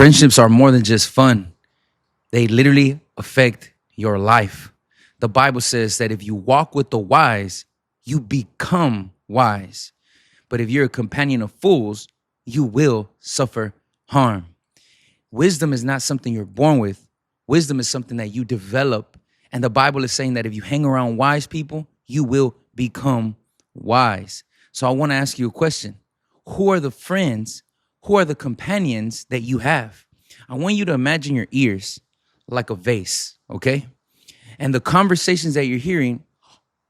Friendships are more than just fun. They literally affect your life. The Bible says that if you walk with the wise, you become wise. But if you're a companion of fools, you will suffer harm. Wisdom is not something you're born with. Wisdom is something that you develop. And the Bible is saying that if you hang around wise people, you will become wise. So I want to ask you a question. Who are the friends? Who are the companions that you have? I want you to imagine your ears like a vase, okay? And the conversations that you're hearing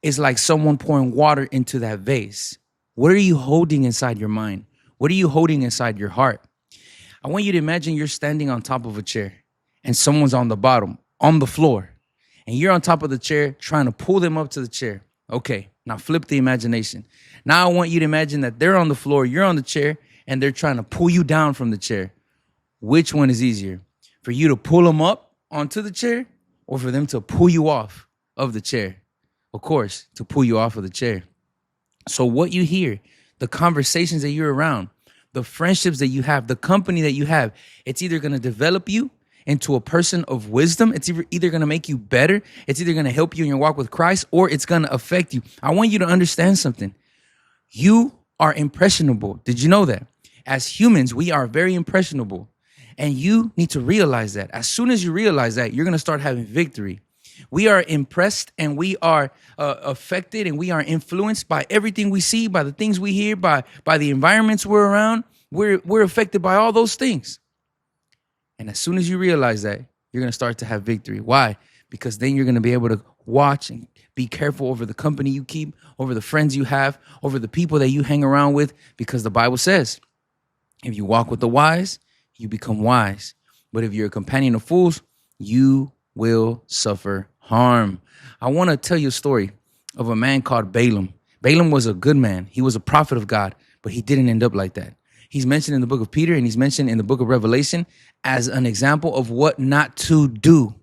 is like someone pouring water into that vase. What are you holding inside your mind? What are you holding inside your heart? I want you to imagine you're standing on top of a chair and someone's on the bottom, on the floor, and you're on top of the chair trying to pull them up to the chair. Okay, now flip the imagination. Now I want you to imagine that they're on the floor, you're on the chair, and they're trying to pull you down from the chair. Which one is easier? For you to pull them up onto the chair or for them to pull you off of the chair? Of course, to pull you off of the chair. So what you hear, the conversations that you're around, the friendships that you have, the company that you have, it's either going to develop you into a person of wisdom. It's either going to make you better. It's either going to help you in your walk with Christ, or it's going to affect you. I want you to understand something. You are impressionable. Did you know that? As humans, we are very impressionable. And you need to realize that. As soon as you realize that, you're going to start having victory. We are impressed and we are affected and we are influenced by everything we see, by the things we hear, by the environments we're around. We're affected by all those things. And as soon as you realize that, you're going to start to have victory. Why? Because then you're going to be able to watch and be careful over the company you keep, over the friends you have, over the people that you hang around with, because the Bible says, if you walk with the wise, you become wise. But if you're a companion of fools, you will suffer harm. I want to tell you a story of a man called Balam. Balam was a good man. He was a prophet of God, but he didn't end up like that. He's mentioned in the book of Peter and he's mentioned in the book of Revelation as an example of what not to do.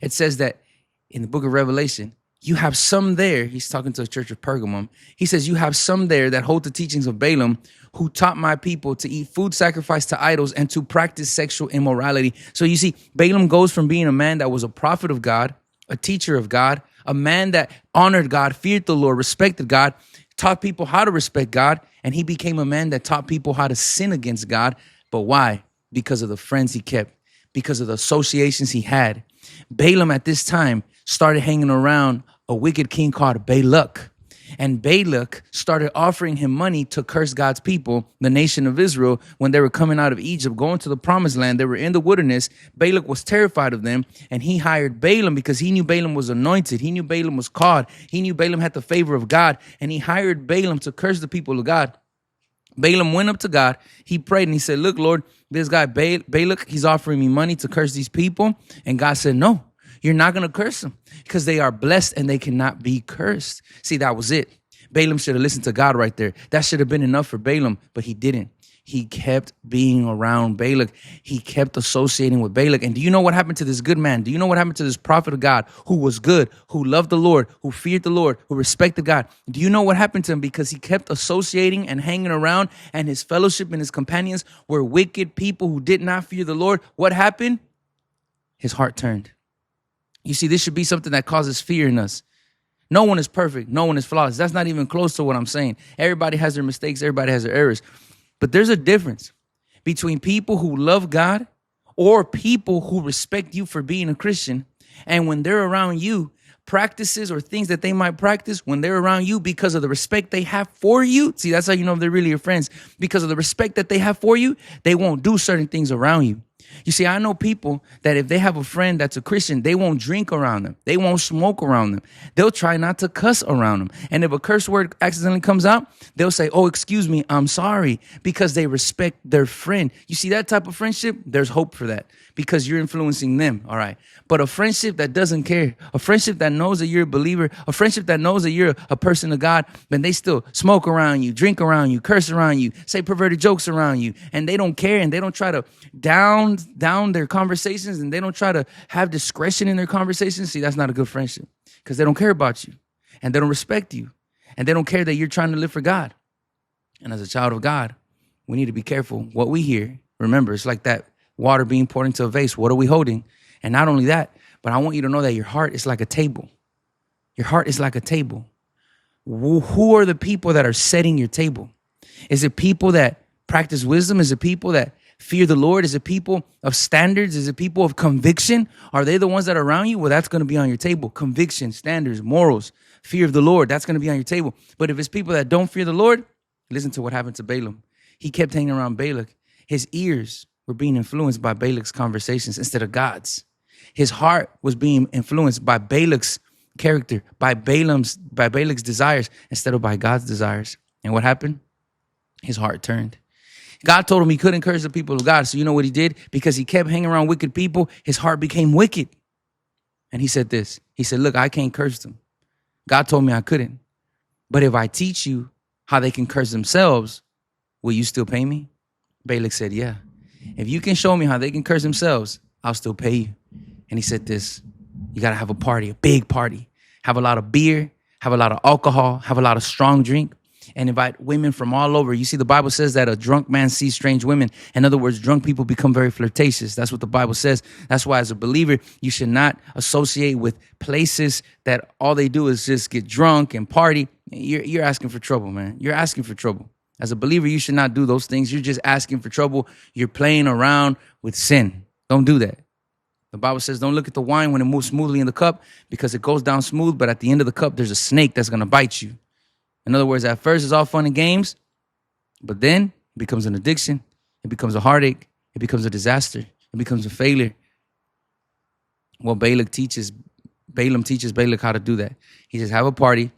It says that in the book of Revelation, you have some there. He's talking to the church of Pergamum. He says, you have some there that hold the teachings of Balaam, who taught my people to eat food sacrificed to idols and to practice sexual immorality. So you see, Balaam goes from being a man that was a prophet of God, a teacher of God, a man that honored God, feared the Lord, respected God, taught people how to respect God, and he became a man that taught people how to sin against God. But why? Because of the friends he kept, because of the associations he had. Balaam at this time started hanging around a wicked king called Balak. And Balak started offering him money to curse God's people, the nation of Israel, when they were coming out of Egypt, going to the promised land. They were in the wilderness. Balak was terrified of them, and he hired Balaam because he knew Balaam was anointed. He knew Balaam was called. He knew Balaam had the favor of God, and he hired Balaam to curse the people of God. Balaam went up to God. He prayed and he said, look, Lord, this guy Balak, he's offering me money to curse these people. And God said, no. You're not going to curse them because they are blessed and they cannot be cursed. See, that was it. Balaam should have listened to God right there. That should have been enough for Balaam, but he didn't. He kept being around Balak. He kept associating with Balak. And do you know what happened to this good man? Do you know what happened to this prophet of God who was good, who loved the Lord, who feared the Lord, who respected God? Do you know what happened to him? Because he kept associating and hanging around, and his fellowship and his companions were wicked people who did not fear the Lord. What happened? His heart turned. You see, this should be something that causes fear in us. No one is perfect. No one is flawless. That's not even close to what I'm saying. Everybody has their mistakes. Everybody has their errors. But there's a difference between people who love God or people who respect you for being a Christian. And when they're around you, practices or things that they might practice when they're around you because of the respect they have for you. See, that's how you know they're really your friends. Because of the respect that they have for you, they won't do certain things around you. You see, I know people that if they have a friend that's a Christian, they won't drink around them. They won't smoke around them. They'll try not to cuss around them. And if a curse word accidentally comes out, they'll say, oh, excuse me, I'm sorry, because they respect their friend. You see, that type of friendship, there's hope for that because you're influencing them. All right. But a friendship that doesn't care, a friendship that knows that you're a believer, a friendship that knows that you're a person of God, but they still smoke around you, drink around you, curse around you, say perverted jokes around you, and they don't care and they don't try to down their conversations and they don't try to have discretion in their conversations. See, that's not a good friendship because they don't care about you and they don't respect you and they don't care that you're trying to live for God. And as a child of God, we need to be careful what we hear. Remember, it's like that water being poured into a vase. What are we holding? And not only that, but I want you to know that your heart is like a table. Your heart is like a table. Who are the people that are setting your table? Is it people that practice wisdom? Is it people that fear the Lord? Is it people of standards? Is it people of conviction? Are they the ones that are around you? Well, that's going to be on your table. Conviction, standards, morals, fear of the Lord. That's going to be on your table. But if it's people that don't fear the Lord, listen to what happened to Balaam. He kept hanging around Balak. His ears were being influenced by Balak's conversations instead of God's. His heart was being influenced by Balak's character, by Balak's desires instead of by God's desires. And what happened? His heart turned. God told him he couldn't curse the people of God. So you know what he did? Because he kept hanging around wicked people, his heart became wicked. And he said this. He said, look, I can't curse them. God told me I couldn't. But if I teach you how they can curse themselves, will you still pay me? Balak said, yeah. If you can show me how they can curse themselves, I'll still pay you. And he said this, you got to have a party, a big party. Have a lot of beer, have a lot of alcohol, have a lot of strong drink, and invite women from all over. You see, the Bible says that a drunk man sees strange women. In other words, drunk people become very flirtatious. That's what the Bible says. That's why as a believer, you should not associate with places that all they do is just get drunk and party. You're asking for trouble, man. You're asking for trouble. As a believer, you should not do those things. You're just asking for trouble. You're playing around with sin. Don't do that. The Bible says don't look at the wine when it moves smoothly in the cup because it goes down smooth, but at the end of the cup, there's a snake that's going to bite you. In other words, at first it's all fun and games, but then it becomes an addiction. It becomes a heartache. It becomes a disaster. It becomes a failure. Well, Balaam teaches Balak how to do that. He says, have a party,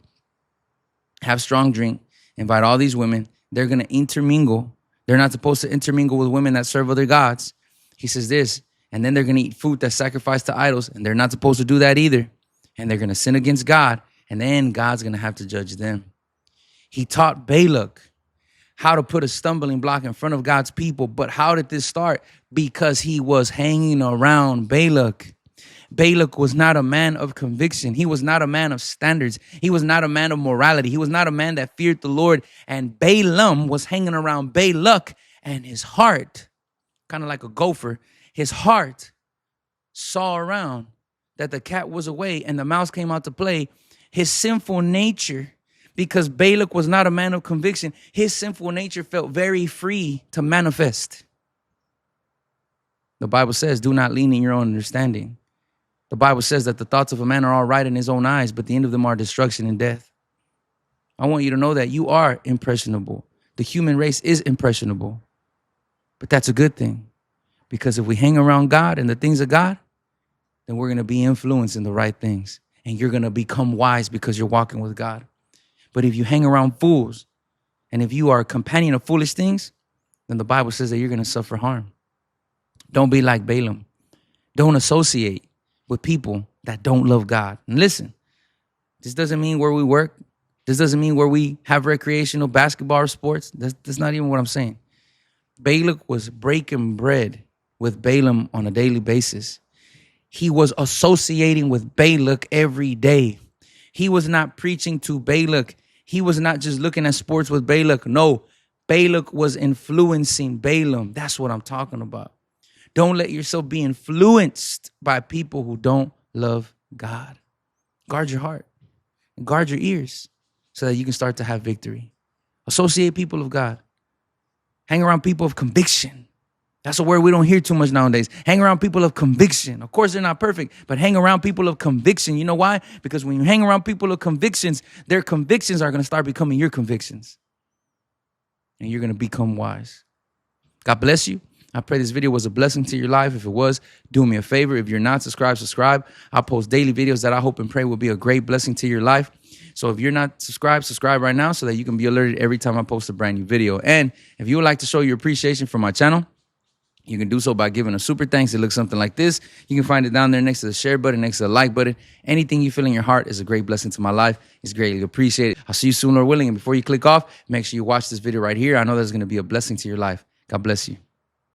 have strong drink, invite all these women. They're going to intermingle. They're not supposed to intermingle with women that serve other gods. He says this, and then they're going to eat food that's sacrificed to idols, and they're not supposed to do that either. And they're going to sin against God, and then God's going to have to judge them. He taught Balak how to put a stumbling block in front of God's people. But how did this start? Because he was hanging around Balak. Balak was not a man of conviction. He was not a man of standards. He was not a man of morality. He was not a man that feared the Lord. And Balaam was hanging around Balak, and his heart, kind of like a gopher, his heart saw around that the cat was away and the mouse came out to play. His sinful nature, because Balak was not a man of conviction, his sinful nature felt very free to manifest. The Bible says, do not lean in your own understanding. The Bible says that the thoughts of a man are all right in his own eyes, but the end of them are destruction and death. I want you to know that you are impressionable. The human race is impressionable, but that's a good thing. Because if we hang around God and the things of God, then we're going to be influenced in the right things. And you're going to become wise because you're walking with God. But if you hang around fools, and if you are a companion of foolish things, then the Bible says that you're going to suffer harm. Don't be like Balaam. Don't associate with people that don't love God. And listen, this doesn't mean where we work. This doesn't mean where we have recreational basketball or sports. That's not even what I'm saying. Balak was breaking bread with Balaam on a daily basis. He was associating with Balak every day. He was not preaching to Balak. He was not just looking at sports with Balak. No, Balak was influencing Balaam. That's what I'm talking about. Don't let yourself be influenced by people who don't love God. Guard your heart. Guard your ears so that you can start to have victory. Associate people of God. Hang around people of conviction. That's a word we don't hear too much nowadays. Hang around people of conviction. Of course, they're not perfect, but hang around people of conviction. You know why? Because when you hang around people of convictions, their convictions are going to start becoming your convictions. And you're going to become wise. God bless you. I pray this video was a blessing to your life. If it was, do me a favor. If you're not subscribed, subscribe. I'll post daily videos that I hope and pray will be a great blessing to your life. So if you're not subscribed, subscribe right now so that you can be alerted every time I post a brand new video. And if you would like to show your appreciation for my channel, you can do so by giving a super thanks. It looks something like this. You can find it down there next to the share button, next to the like button. Anything you feel in your heart is a great blessing to my life. It's greatly appreciated. I'll see you soon, Lord willing. And before you click off, make sure you watch this video right here. I know there's going to be a blessing to your life. God bless you.